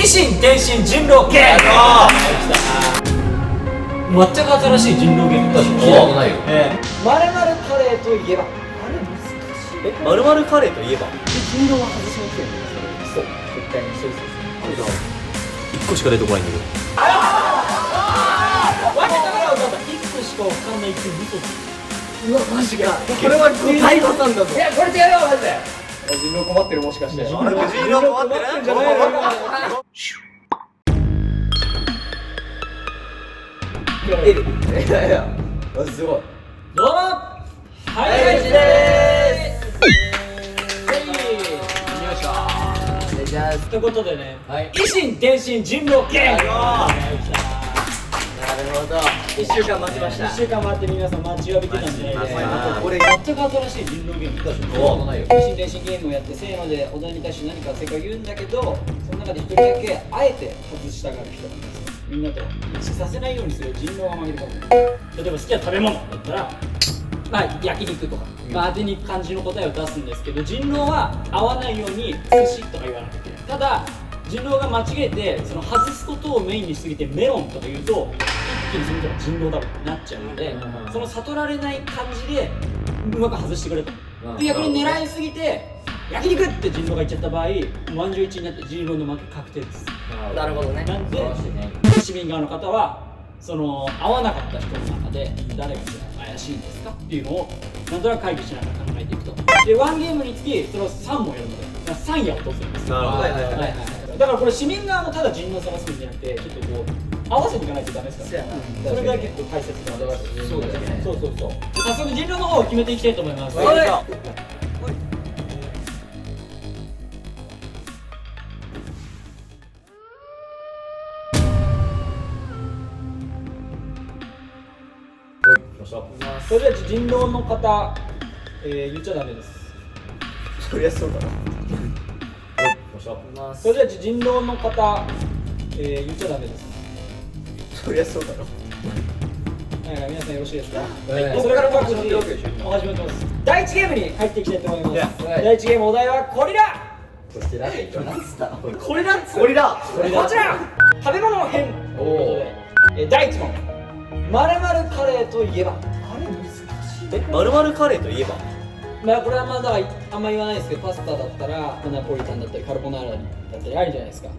維新伝心人狼ゲーム。全く新しい人狼ゲーム。聞いたことないよ。まるまるカレーといえば。まるまるカレーといえば人狼は外しに来てるんだよ。そう絶対にそう1個しか出てこないんだけど。分けたから分かった。1個しか分かんないって嘘つうわマジか。これは大破産だぞ。いやこれ違うよマジで。人狼困ってるもしかして。人狼困ってるんじゃないの？いやいやすごい。どうもはいガイジでーす。じゃあということでね、はい維新伝心人狼ゲーム。なるほど。1週間待ちました。1週間待って皆さん待ちわびてたんじゃないですか。これ全く新しい人狼ゲームだし、聞いたことないよ。維新伝心ゲームをやってせーのでお題に対して何か正解を言うんだけど、その中で一人だけあえて外したがる人がいます。みんなと一致させないようにする人狼は負けるかも。例えば好きな食べ物だったら、まあ焼肉とか、まあ当てに行く感じの答えを出すんですけど、人狼は合わないように寿司とか言わなくて、ただ人狼が間違えてその外すことをメインにしすぎてメロンとか言うと一気にその人が人狼だろうになっちゃうので、その悟られない感じでうまく外してくれと。で逆に狙いすぎて焼肉って人狼が言っちゃった場合、満場一致になって人狼の負け確定です。なるほどね。なんで市民側の方はその合わなかった人の中で誰が怪しいんですかっていうのをなんとなく会議しながら考えていくと。でワンゲームにつきそれを3もやるので3矢を落とすんですよ。なるほど。だからこれ市民側もただ人狼を探すんじゃなくて、ちょっとこう合わせていかないとダメですからね。それが結構大切なので。そうですね。そう早速人狼の方を決めていきたいと思います。それでは人狼の方、言っちゃダメです。そりゃそうだな。それでは人狼の方、言っちゃダメです。そりゃそうだな。皆さんよろしいですか？はいそれから僕始まってるわけでしょ始まってます。第1ゲームに入っていきたいと思います。はい第1ゲームお題はこれだ。そしてなんつったの？これだっつゴリラ。こちら食べ物編ということで、第1問まるまるカレーといえば。まるまるカレーといえばまあこれはまだあんまり言わないですけど、パスタだったらナポリタンだったりカルボナーラだったりあるじゃないですか。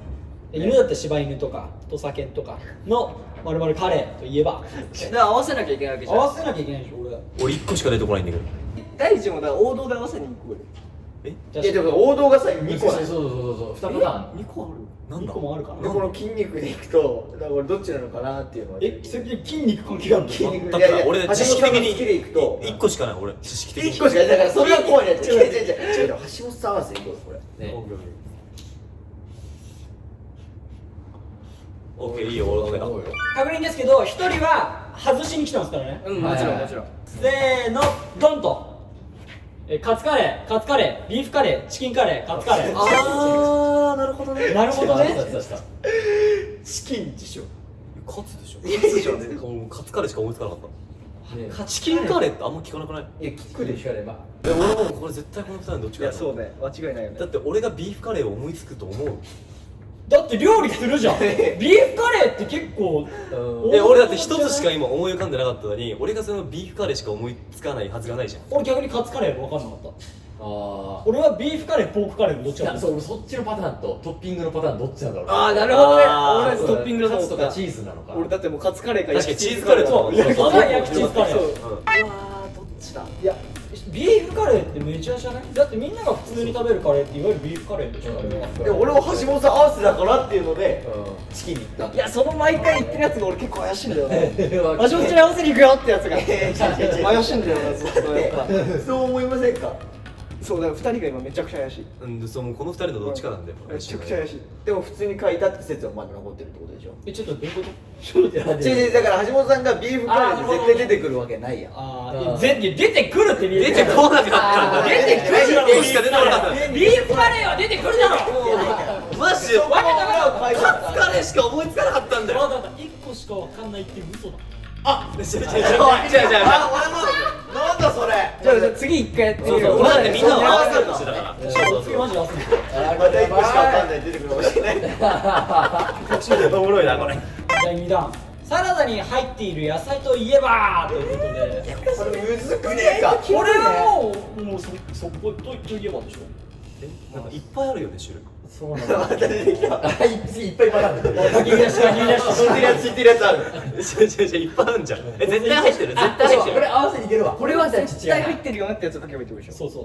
で犬だったら柴犬とか土佐犬とかのまるまるカレーといえば。だから合わせなきゃいけないわけじゃん。合わせなきゃいけないでしょ。俺1個しか出てこないんだけど。第一問だから王道で合わせに行こうよ。えじゃあでも王道がさ2個ない。そう2パターン。2個ある。なんだ2個もあるかでな。この筋肉でいくとだから俺どっちなのかなっていうのは。それで筋肉関係あるの？筋肉だから俺知識的に橋本さんの好きでいくと1個しかない。俺知識的に1個しかない。だからそれは怖いね。違う橋本さん合わせいこうこれ。ね。オッケーいいよ。俺分かった。確認ですけど、1人は外しに来てますからね。うんもちろんもちろん。せーのドンと。カツカレー、ビーフカレー、チキンカレー、カツカレー。あーなるほどね。なるほどね。チキンでしょ。カツでしょ。カツでしょね。もうカツカレーしか思いつかなかった。ねチキンカレーってあんま聞かなくない？いや聞くでしょ。れば。俺もこれ絶対この2人のどっちかだと思う。ね間違いないよねだって俺がビーフカレーを思いつくと思う。だって料理するじゃん。ビーフカレーって結構。俺だって一つしか今思い浮かんでなかったのに、俺がそのビーフカレーしか思いつかないはずがないじゃん。俺逆にカツカレー分かんなかった。あ俺はビーフカレー、ポークカレーのどっちか。そう俺そっちのパターンとトッピングのパターンどっちなんだろう。ああなるほどね。あー俺トッピングのカツとかチチーズなのか。俺だってもうカツカレーか確かにチーズカレーとか焼きカレー、焼きチーズカレー。うわーどっちだ。いや、ビーフカレーってめちゃじゃない？だってみんなが普通に食べるカレーっていわゆるビーフカレーでしょ。でも俺も橋本さん合わせだからっていうのでうチキンに行った。いやその毎回言ってるやつが俺結構怪しいんだよね。ん。橋本ちゃんに合わせに行くよってやつが怪しいんだよなずっとやっぱ。そう思いませんか？そうだから2人が今めちゃくちゃ怪しい。うん、そうもうこの2人のどっちかなんだよ。めちゃくちゃ怪しい。でも普通に書いたって説はまだ残ってるってことでしょ。ちょっとどういうこと？違うだから橋本さんがビーフカレーで絶対出てくるわけないやん。出てくるってビーフ出てこなかったんだ。出てくるだろ。1個しか出てこなかった。ビーフカレーは出てくるだろ。マジで分けたからカツカレーしか思いつかなかったんだよ。1個しか分かんないっていう嘘だ。あ違う違う違う違う違うなんだそれじゃあ次一回やってみそうそうよう。だってみんなを合わせるとしてだから次マジで忘れてまた一個しかわかんない出てくるかもしれないおもろいなこれ第2弾サラダに入っている野菜といえばということでこれむずくねえかこれはもうそこといえばでしょなんかいっぱいあるよね種類そうなんだまた出てきた次いっぱいパターン出てきた書き出しが言い出し知ってるやつ知ってるやつある違ういっぱいあるんじゃん絶対入ってる絶対入ってこれる合わせにいけるわこれは絶対入っってるよなってやつを書けばいいってことでしょ。そうそう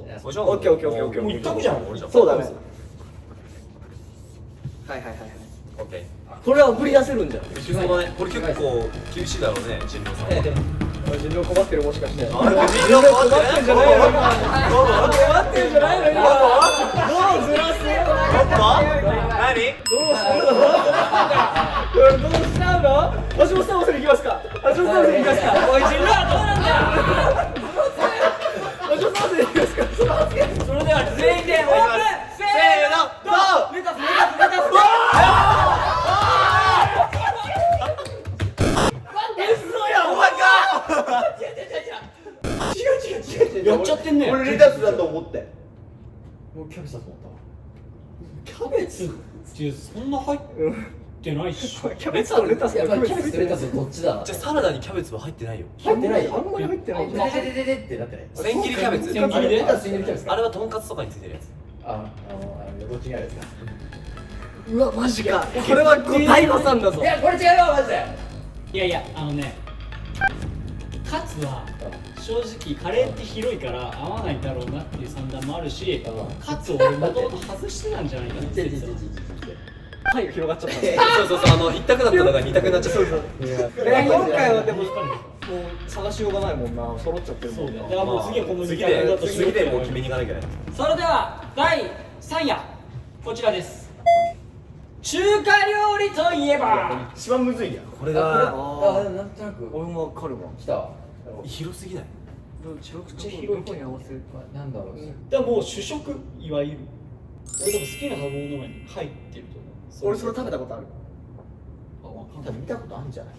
オッケーオッケーオッケーオッケー。もう一択じゃん俺じゃんそうだね。はいはいはいはい。オッケーこれは送り出せるんじゃない？そうだねこれ結構厳しいだろうね人狼さん人狼困ってるもしかして。あれ人狼困ってるんじゃないの困ってるんじゃないの今。どうずらす？何どうしちゃうの？橋本さんもそれ行きますか？橋本さんもそれ行きますか？おい人狼はどうなんだよ橋本さんもそれ行きますか？それでは全員でオープンせーのどうレタスレタスレタスやっちゃってんね俺レタスだと思ってもうキャベツだと思ったわキャベツってそんな入ってないっしょキャベツとレタスやっぱりキャキャベツベツとレタスどっちだじゃあサラダにキャベツは入ってないよ入ってないよあんまり入ってないんじゃない？でってなってない千切りキャベツ千切りでレタス千切りキャベツかあれはとんかつとかについてるやつどっちがですかうわマジか。これは大誤算だぞい。やこれ違うよマジでいやいやカツは正直カレーって広いから合わないだろうなっていう算段もあるしカツを俺もともと外してたんじゃないかって説ははい広がっちゃった。そう一択だったのが二択になっちゃった今回はでももう探しようがないもんな。揃っちゃってるもんな。そうだよだからもう次はこの次時間だとで次でもう決めに行かなきゃいけないそれでは第3夜こちらです中華料理といえば一番むずいやんこれあがなんとなく俺もわかるわ。来たわ広すぎないめちゃくちゃ広い方に合わせるか。なんだろうでもう主食いわゆる俺多分好きな食べ物に入ってると思う俺それ食べたことある。あわかんない見たことあるんじゃない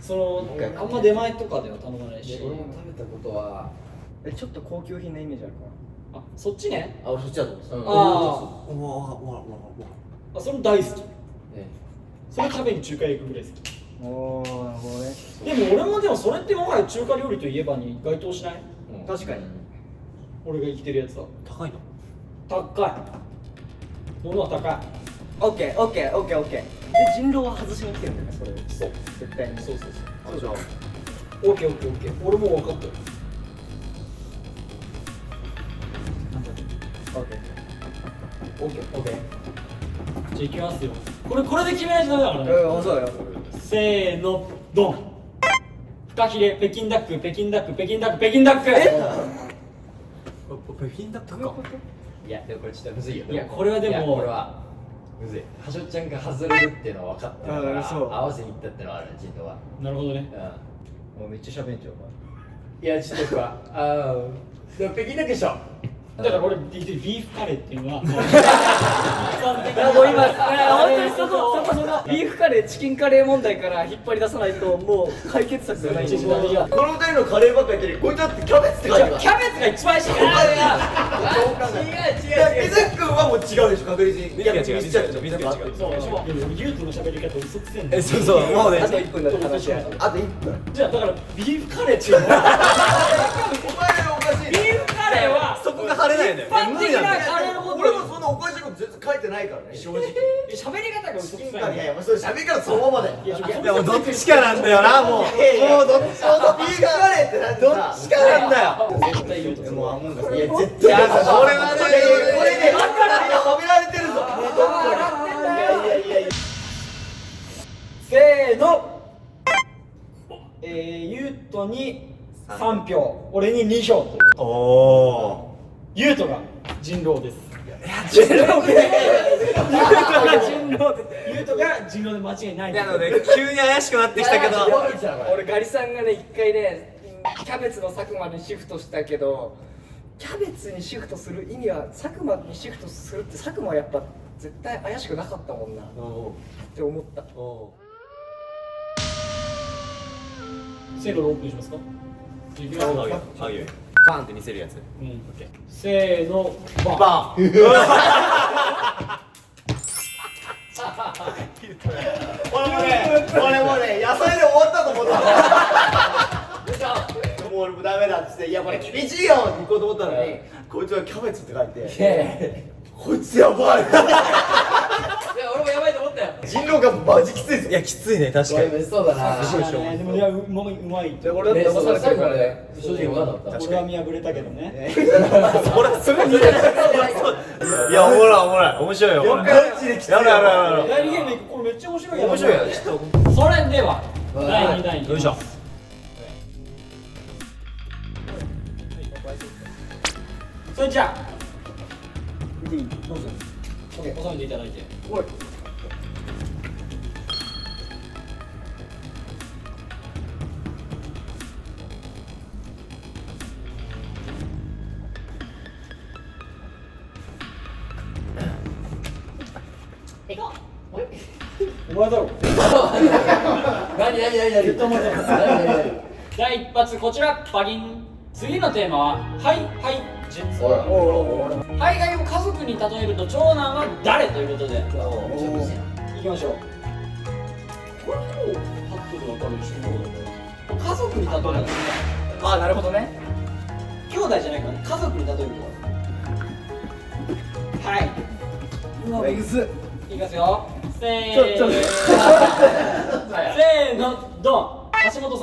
そのあんま出前とかでは頼まないし俺も食べたことはちょっと高級品なイメージあるかあそっちね俺そっちだと思ってたああそれ大好きそれ食べに中華屋行くぐらい好きな。おーなるほどね。でも俺もでもそれってもはや中華料理といえばに該当しない確かに。俺が生きてるやつは高いの高い物は高いオッケーオッケーオッケーオッケー。で人狼は外しに来てるんだよねそれを。そう絶対に。そうじゃあオッケーオッケーオッケー俺も分かったよオッケー。オッケーオッケーじゃあいきますよこれで決めないとダメだからねそうよ。せーのドンフカヒレ北京ダック北京ダック北京ダック北京ダック北京ダックかいやでもこれちょっとむずいよいやこれはでもいやこれはむずいはしょちゃんが外れるっていうのは分かってるからそう合わせに行ったってのはある人狼はなるほどねうもうめっちゃ喋んじゃんおんいやちょっとこれでも北京ダックでしょだから俺ビーフカレーっていうのは前。いやもう今本当にそこビーフカレーチキンカレー問題から引っ張り出さないともう解決策がないんですよ。この二人のカレーばっかり言ってるこいつだってキャベツって書いてるからキャベツが一番しかない違う水君はもう違うでしょ確実に水君は違う水ちゃんと水君は違うそうでしょユートの喋り方嘘くせえんだよそうもうねあと1分だって話や。あと1分じゃあだからビーフカレーっていうのはお前らおかしいビーフカレーはそこが晴れないんだよ一般的なカレーのこと俺もそんなおかしいこと全然書いてないからね正直喋り方が嘘くさいんだよいやいやそれ喋り方そのままだよいやいやもうどっちかなんだよなもうもうどっちもビーフカレーってなんてどっちかなんだよ絶対言うともうアモンガスいや絶対いやそれはねこれね褒められてるぞいやせーのユートに3票俺に2票おおユートが人狼です人狼でユートが人狼で間違いないなので急に怪しくなってきたけど俺ガリさんがね一回ねキャベツの佐久間にシフトしたけどキャベツにシフトする意味は佐久間にシフトするって佐久間はやっぱ絶対怪しくなかったもんなって思った。せーのでオープンしますか。いきますよ。あげよあげよバーンって見せるやつうん、オッケー。せーの、バン。バン俺もね野菜で終わったと思ったもう俺もダメだっつって「いやこれ厳しいよ!」って行こうと思ったのにこいつはキャベツって書いてこいつやばいいや俺もやばいと思ったよ。人狼がマジきついぞいやきついね確かにそうだな。でもいや、うまい。で俺だって騙されてるからね正直分かんなかった。俺は見破れたけどね。それ見てないいやおもろいおもろい面白いよマジできついよやろう第2ゲームこれめっちゃ面白いよ。面白いよねそれでは第2弾いきます。よいしょそれじゃあどうぞ収めていただいて。おい。お前だろ。何第一発こちらバギン。次のテーマははいはい術。はいはいを家族に例えると長男は誰ということでいきましょう。これもうパッとで分かるでしょ。家族に例えるとあ、なるほどね。兄弟じゃないからね、家族に例えるとはい、うわ、むずっ。いきますよ。せーちょのせーのドン。橋本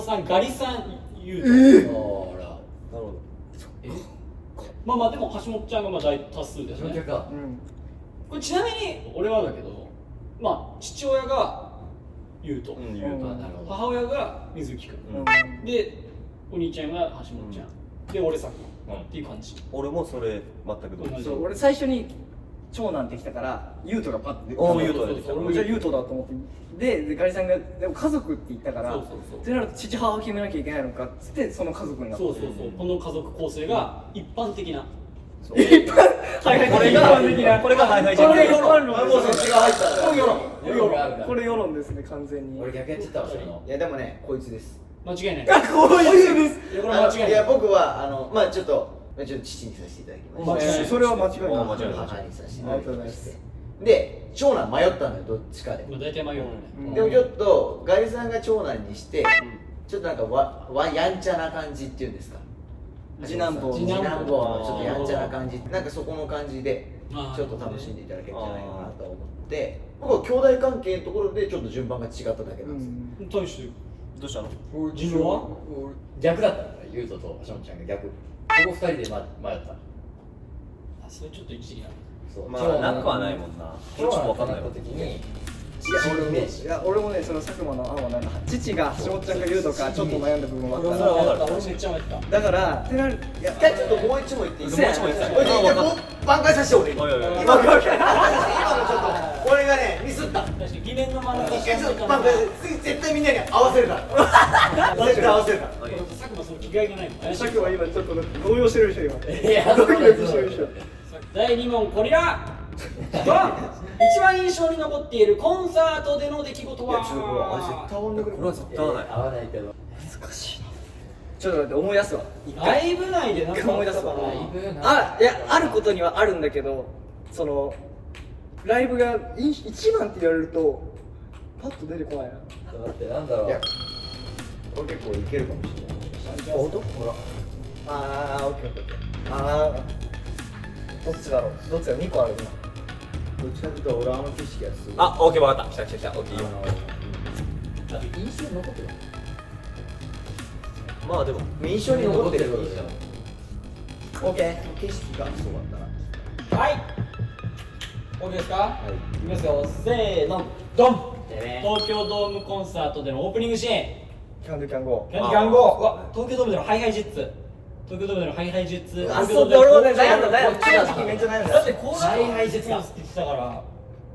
さんガリさん言うと、ほら。なるほど。まあでも橋本ちゃんがまあ大多数ですね。か。これちなみに俺はだけど、まあ父親が優斗、言うとなるほど。母親が水木くん、でお兄ちゃんが橋本ちゃん、で俺佐久間っていう感じ。俺もそれ全く同じそう俺最初に長男ってきたから優斗がパッと出ておー優斗が出てきた俺もじゃあ優斗だと思ってでガリさんがでも家族って言ったからそうってなると父母を決めなきゃいけないのかっつってその家族になったそうこの家族構成が一般的な。はいこれが一般的なこれがハイハイこれが世論もうそっちが入ったらこれ世論これ世論ですね完全に俺逆やってたわそれのいやでもねこいつです間違いない。こいつですいやこれ間違いない。いや僕はまあちょっと父にさせていただきましたそれは間違いない間違いない母にさせていただきありがとうございましますてで長男迷ったのよどっちかでまあ大体迷うよね。でもちょっとガリさんが長男にしてちょっとなんかやんちゃな感じっていうんですか次男坊次男坊のちょっとやんちゃな感じなんかそこの感じであーちょっと楽しんでいただけるんじゃないかなと思って僕は兄弟関係のところでちょっっと順番が違っただけなんですよ対してどうしたの自分は逆だったんだ優斗と橋本ちゃんが逆ここ二人で迷ったあそれちょっと一理ある。そうまあなくはないもんなこれちょっと分かんないわ時に俺もねその佐久間の案はなんか父が橋本ちゃんが優斗かちょっと悩んだ部分もあったそれは分かった。俺めっちゃ迷った。だからってなるいや一回ちょっともう一問言っていいもう一問言ってこれで一回もう挽回させて俺今おいおいおい今のちょっと俺がねミスった確かに疑念の真ん中一回ちょっと挽回次絶対みんなに合わせるから絶対合わせるから佐久間その気概がないもん。佐久間今ちょっと動揺してるでしょ今いやドキドキしてるでしょ第2問こりらドン。一番印象に残っているコンサートでの出来事いやちょっとこれあれ絶は対合わんでくれこれは絶対合わない合わないけどちょっと待って思い出すわライブ内で何か思い出すわライブなんあいやあることにはあるんだけどそのライブが一番って言われるとパッと出てこないな待ってなんだろういやこれ結構いけるかもしれないほらあーオッケーオッケーオッケーあーどっちだろうどっちだろう2個ある今どっちかというと俺あの景色がすごいあオッケー分かった来たオッケーいいよ印象に残ってるまあでも印象に残ってる印象オッケー景色がそうだったなはい OK ですか。いきますよ。せーのドン。東京ドームコンサートでのオープニングシーン。キャンドゥキャンゴキャンディー番号。うわ東京ドームでのハイハイジェッツ。東京ドームでのハイハイジェッツ。あそう俺もね悩んだだ正直めっちゃ悩んだだってこうハイハイジェッツって言ってたから。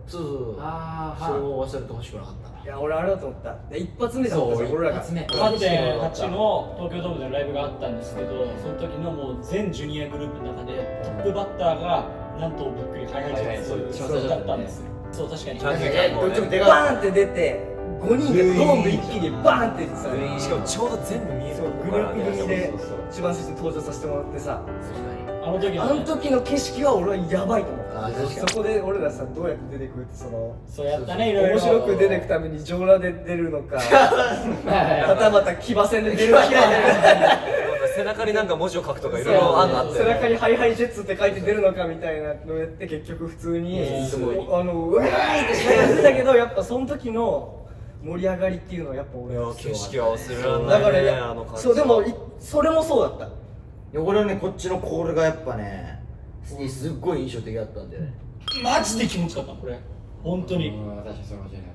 そうあーそう忘れてほしくなかったないや俺あれだと思ったで一発目だったそうじゃん俺らが一発目8.8の東京ドームでのライブがあったんですけど、その時のもう全ジュニアグループの中でトップバッターがなんとびっくりハイハイジェッツだったんです。そう確かに。ちゃんとどっちも出バ川ーンって出て5人でドーンと一気にバーンってさ、しかもちょうど全部見えるそうグループ組で一番最初に登場させてもらってさ、あの時あの時の景色は俺はやばいと思った。あ確かにそこで俺らさどうやって出てくるってそのそうやったねいろいろ面白く出てくために上裸で出るのかはたまた騎馬戦で出るのか背中になんか文字を書くとかいろいろあって背中にハイハイジェッツって書いて出るのかみたいなのやって結局普通にうわーいってしながってたけどやっぱその時の盛り上がりっていうのはやっぱ俺は景色は忘れられないねだからあの感じそうでもそれもそうだった。いや俺はねこっちのコールがやっぱねすっごい印象的だったんでねマジで気持ちよかったこれ本当に確かにそうかもしれない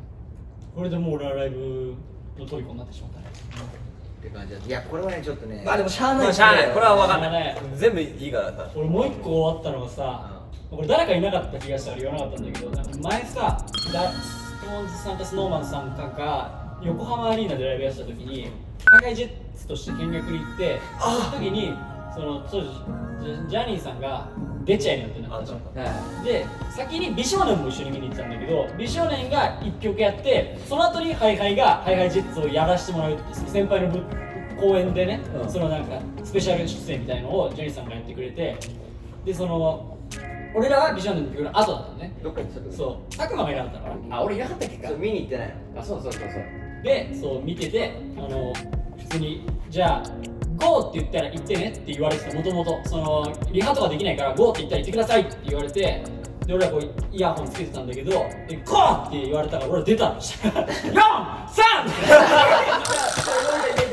これでもう俺はライブの虜になってしまったねって感じだった。いやこれはねちょっとねまあでもしゃあないまあしゃあないこれは分かんないね全部いいからさ俺もう一個終わったのがさこれ誰かいなかった気がしたから言わなかったんだけどなんか前さストーンズさんかスノーマンさんかが横浜アリーナでライブやってた時に海外ジェッツとして見学に行ってその時にその当時ジャニーさんが出ちゃいなってなったじゃんで先に美少年も一緒に見に行ってたんだけど美少年が1曲やってその後にハイハイがハイハイジェッツをやらせてもらうって先輩の公演でね、そのなんかスペシャル出演みたいのをジャニーさんがやってくれてでその俺らは美少年の曲の後だったのねどっかにちょっとそう佐久間がいなかったからあ俺いなかったっけかそう見に行ってないのあそうでそう見てて普通にじゃあゴーって言ったら行ってねって言われてたもともとそのリハとかできないからゴーって言ったら行ってくださいって言われてで俺はこうイヤホンつけてたんだけどでゴーって言われたから俺は出たの4 3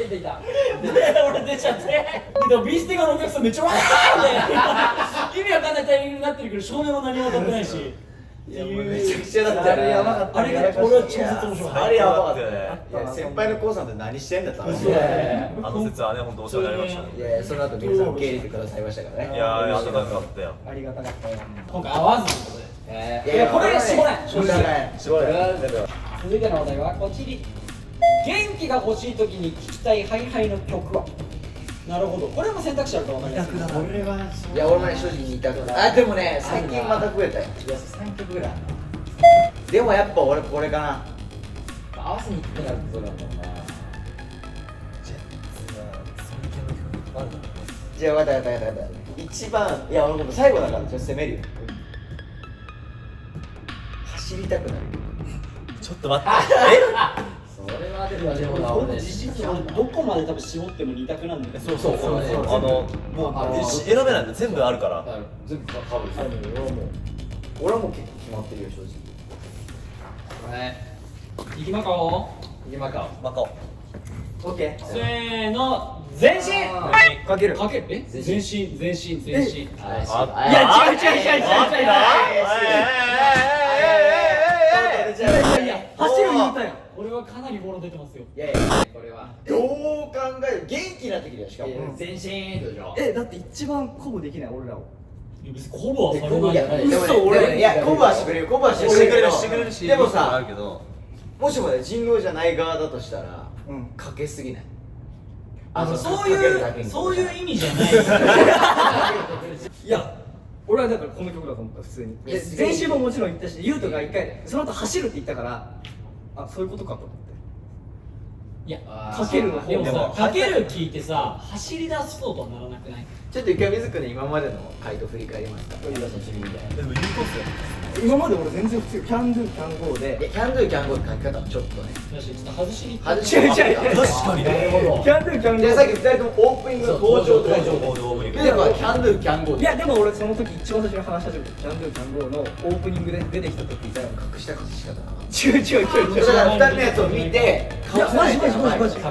出たで俺出ちゃってでもビーステガのお客さんめっちゃわーって意味わかんないタイミングになってるけど照明も何も当たってないしいやもうめちゃくちゃだったよねあれやばかったあれが俺は超絶面白かっあれやばかったよねいや先輩のコウさんって何してんだったの嘘だねあの説はね本当お世話になりましたねいやその後皆さん受け入れてくださいましたからねいやー温かかったよありがたかったよ。今回合わずということでいやこれがしょうがないしょうがないしょうがない続いての話題はこちら元気が欲しい時に聴きたいハイハイの曲はなるほどこれも選択肢あると分かりやすい俺はいや俺もね正直似たくないあでもね最近また増えたよいや3曲ぐらいでもやっぱ俺これかな合わせに行くなるってそうだもんなじゃあ分かった一番いや俺もう最後だからちょっと攻めるよ走りたくなるちょっと待ってそれはでもな俺実質俺どこまで多分絞っても2択なんだよねそうもう選べないんで全部あるから全部かぶる俺はもう結構決まってるよ正直いきまかお行きまかマカオオッケせーの前進ー。かける。かける前進前進前進いや違ういや走る言うたやん。俺はかなりフォロー出てますよいやいやこれはどう考える元気な時だよしかも全身でしょだって一番鼓舞できない俺らを。いや別にコブはされないいやよねでもね俺いや鼓舞はしてくれる鼓舞はしてくれるしてくれるしでもあさるけどもしもね人狼じゃない側だとしたらうん。かけすぎないそういう意味じゃないいや俺はだからこの曲だと思った普通に。で前週ももちろん言ったし、ユウトが一回その後走るって言ったからあそういうことかと思って。いやかけるの方でもでもさかける聞いてさ走り出そうとはならなくないちょっと一回水くんの今までの回答振り返りますかこれがそっちみたいなでもいいコースよ今まで俺全然普通キャンドゥキャンゴーいやでキャンドゥキャンゴーの書き方はちょっとねよしちょっと外しに行外し違う違う違う確かになるほどキャンドゥキャンゴーじゃあさっき2人ともオープニングの登場とか登場オープニングではキャンドゥキャンゴーいやでも俺その時一番最初に話し始めたキャンドゥキャンゴーのオープニングで出てきた時いたよ隠した隠し方な違うだから2人のやつを見ていやマジ隠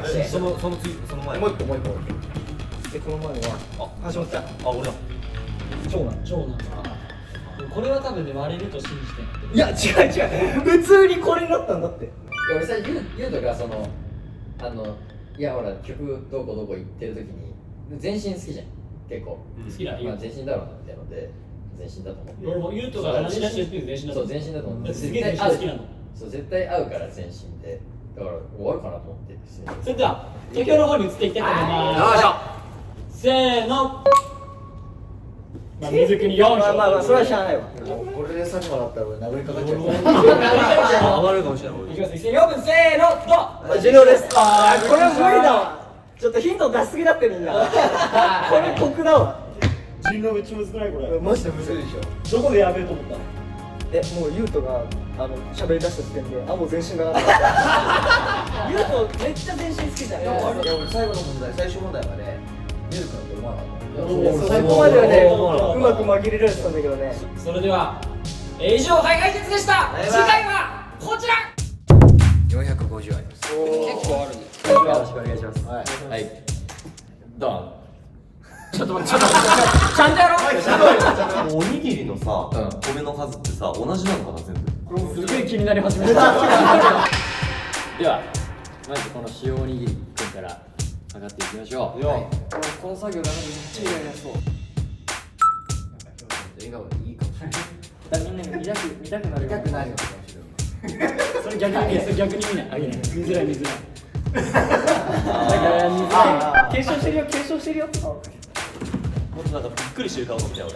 してその前もう一個もう一個でこの前は橋本ちゃんあ俺だ長男長男がこれは多分ね割れると信じてるいや違う普通にこれになったんだっていや俺さゆうとがそのいやほら曲どこ行ってる時に全身好きじゃん結構好きだまあ全身だろうなみたいなので全身だと思って俺もユウトが話し出してる時全身だとそう全身だと思ってすげえ全身好きなのそう絶対合うから全身でだから終わるかなと思ってそれでは東京の方に移っていきたいと思いますせーのまあ水国4票まあまあまあそれはしゃあないわこれで佐久間だったら俺殴りかかっちゃう上がるかもしれないいきます一斉にオープンせーのどう授業ですあーこれは無理だわちょっとヒント出しすぎだってみんなこれ酷だわ人狼めっちゃむずくないこれマジでむずいでしょどこでやべえと思ったのもうユウトが喋り出した時点でもう全身が上がったユウトめっちゃ全身好きじゃんいや俺最後の問題最終問題まで見るかと思わなかったそこまではねうまく紛れられてたんだけどねそれでは以上ハイハイ鉄でした次回はこちら450あります結構あるねよろしくお願いしますはいドンちゃんとやろうおにぎりのさ、うん米の数ってさ同じなのかな全部すげえ気になり始めたではまずこの塩おにぎりくんから上がっていきましょうこの作業がめっちゃイライラそう笑顔でいいかもしれないみんな見たくなる痛くなるよそれ逆に見ないあげない見づらい見づらい継承してるよもっとなんかびっくりしてる顔見た俺